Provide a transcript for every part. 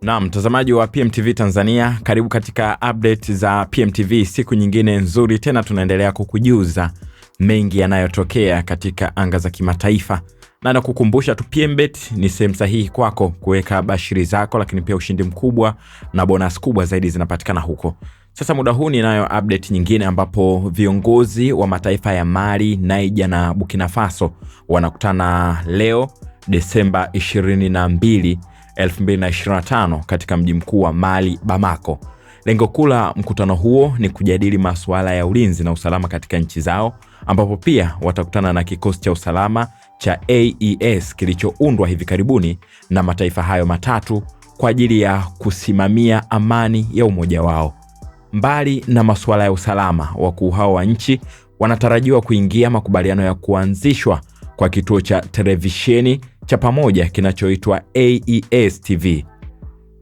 Na mtazamaji wa PMTV Tanzania, karibu katika update za PMTV. Siku nyingine nzuri tena, tunaendelea kukujuza mengi yanayotokea katika anga za kimataifa. Na nakukumbusha tu, PMBet ni sehemu sahihi kwako kuweka bashiri zako, lakini pia ushindi mkubwa na bonus kubwa zaidi zinapatikana huko. Sasa muda huu ninayo update nyingine ambapo viongozi wa mataifa ya Mali, Niger na Burkina Faso wanakutana leo Desemba 22, 2025 katika mji mkuu wa Mali, Bamako. Lengo kuu la mkutano huo ni kujadili masuala ya ulinzi na usalama katika nchi zao, ambapo pia watakutana na kikosi cha usalama cha AES kilichoundwa hivi karibuni na mataifa hayo matatu kwa ajili ya kusimamia amani ya umoja wao. Mbali na masuala ya usalama, wakuu hao wa nchi wanatarajiwa kuingia makubaliano ya kuanzishwa kwa kituo cha televisheni cha pamoja kinachoitwa AES TV.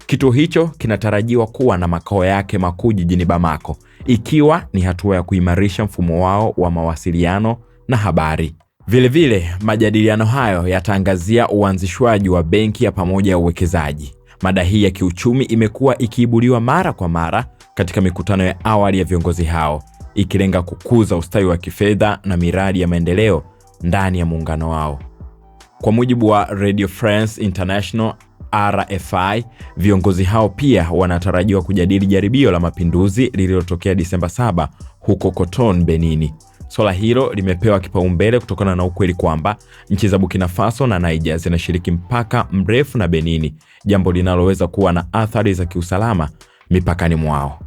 Kituo hicho kinatarajiwa kuwa na makao yake makuu jijini Bamako, ikiwa ni hatua ya kuimarisha mfumo wao wa mawasiliano na habari. Vilevile, majadiliano hayo yataangazia uanzishwaji wa benki ya pamoja ya uwekezaji. Mada hii ya kiuchumi imekuwa ikiibuliwa mara kwa mara katika mikutano ya awali ya viongozi hao, ikilenga kukuza ustawi wa kifedha na miradi ya maendeleo ndani ya muungano wao. Kwa mujibu wa Radio France International RFI, viongozi hao pia wanatarajiwa kujadili jaribio la mapinduzi lililotokea Disemba 7 huko Cotonou, Benini. Swala hilo limepewa kipaumbele kutokana na ukweli kwamba nchi za Burkina Faso na Niger zinashiriki mpaka mrefu na Benini, jambo linaloweza kuwa na athari za kiusalama mipakani mwao.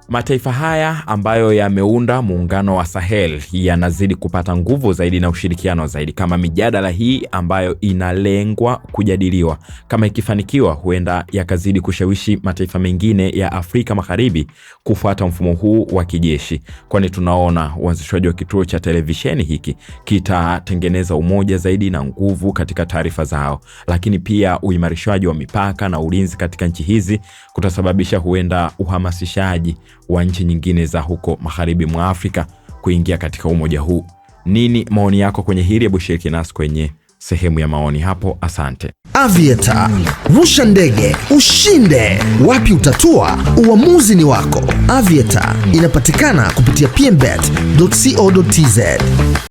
Mataifa haya ambayo yameunda muungano wa Sahel yanazidi kupata nguvu zaidi na ushirikiano zaidi, kama mijadala hii ambayo inalengwa kujadiliwa, kama ikifanikiwa, huenda yakazidi kushawishi mataifa mengine ya Afrika Magharibi kufuata mfumo huu wa kijeshi, kwani tunaona uanzishwaji wa kituo cha televisheni hiki kitatengeneza umoja zaidi na nguvu katika taarifa zao, lakini pia uimarishwaji wa mipaka na ulinzi katika nchi hizi kutasababisha huenda uhamasishaji wa nchi nyingine za huko magharibi mwa Afrika kuingia katika umoja huu. Nini maoni yako kwenye hili? Hebu shiriki nasi kwenye sehemu ya maoni hapo. Asante. Aviator, rusha ndege, ushinde. Wapi utatua? Uamuzi ni wako. Aviator inapatikana kupitia pmbet.co.tz.